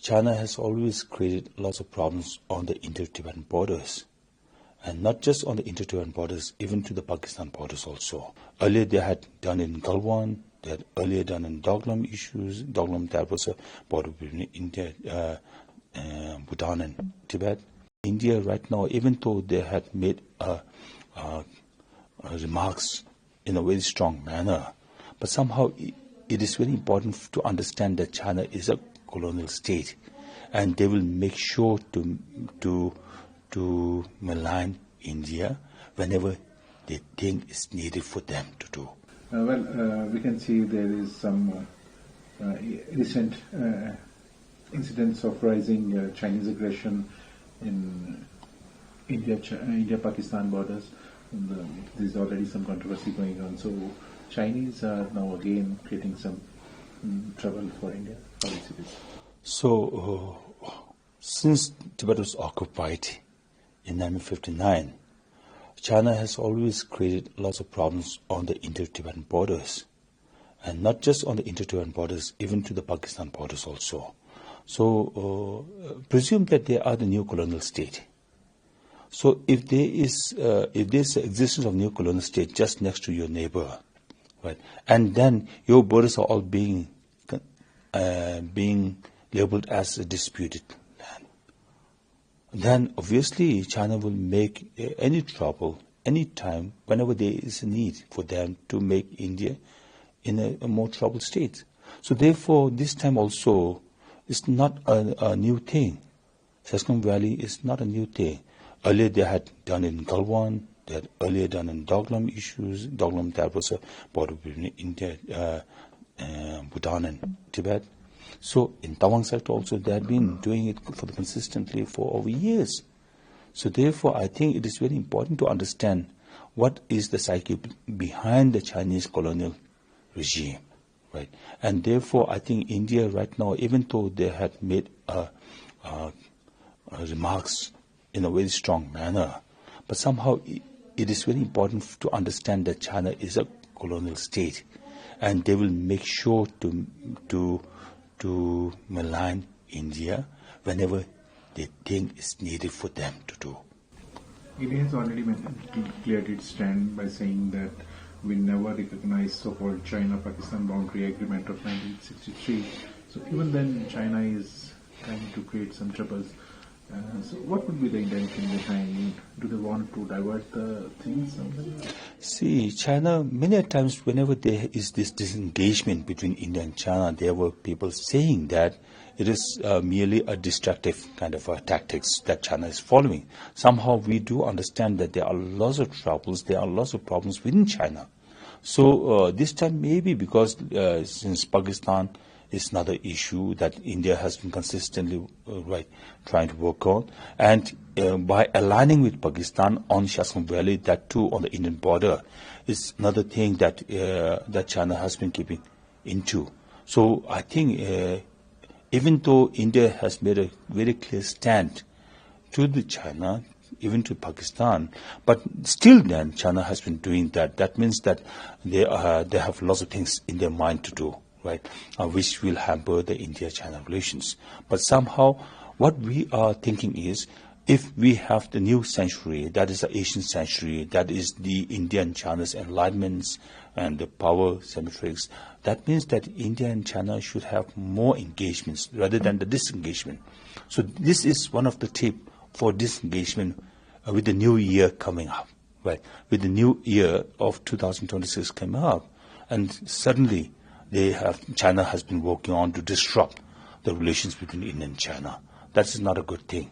China has always created lots of problems on the Indo-Tibetan borders. And not just on the Indo-Tibetan borders, even to the Pakistan borders also. Earlier they had done in Galwan, they had earlier done in Doklam issues. Doklam, that was a border between India, Bhutan and Tibet. India right now, even though they had made remarks in a very strong manner, but somehow it is very important to understand that China is a colonial state, and they will make sure to malign India whenever they think it's needed for them to do. We can see there is some recent incidents of rising Chinese aggression in India-Pakistan borders. There's already some controversy going on. So Chinese are now again creating some trouble for India. How do you see this? So since Tibet was occupied in 1959, China has always created lots of problems on the Indo-Tibetan borders. And not just on the Indo-Tibetan borders, even to the Pakistan borders also. So presume that they are the new colonial state. So if there's the existence of new colonial state just next to your neighbor, right, and then your borders are all being labeled as a disputed land, then obviously China will make any trouble, any time, whenever there is a need for them to make India in a more troubled state. So therefore, this time also, it's not a new thing. Shaksgam Valley is not a new thing. Earlier they had done in Galwan, they had earlier done in Doklam issues. Doklam, that was a border between India, Bhutan and Tibet. So in Tawang sector also, they had been doing it consistently for over years. So therefore, I think it is very important to understand what is the psyche behind the Chinese colonial regime, right? And therefore, I think India right now, even though they had made remarks in a very strong manner, but somehow it is very important to understand that China is a colonial state, and they will make sure to malign India whenever they think it's needed for them to do. India has already cleared its stand by saying that we never recognized so-called China-Pakistan boundary agreement of 1963. So even then, China is trying to create some troubles. So what would be the intention behind? Do they want to divert the things? See, China, many times whenever there is this disengagement between India and China, there were people saying that it is merely a destructive kind of tactics that China is following. Somehow we do understand that there are lots of troubles, there are lots of problems within China. So this time maybe because since Pakistan is another issue that India has been consistently trying to work on, and by aligning with Pakistan on Shaksgam Valley, that too on the Indian border, is another thing that that China has been keeping into. So I think even though India has made a very clear stand to the China, even to Pakistan, but still then China has been doing that. That means that they have lots of things in their mind to do, right, which will hamper the India-China relations. But somehow what we are thinking is, if we have the new century, that is the Asian century, that is the India and China's enlightenments and the power symmetrics, that means that India and China should have more engagements rather than the disengagement. So this is one of the tips for disengagement with the new year coming up, right? With the new year of 2026 coming up, and suddenly China has been working on to disrupt the relations between India and China. That is not a good thing.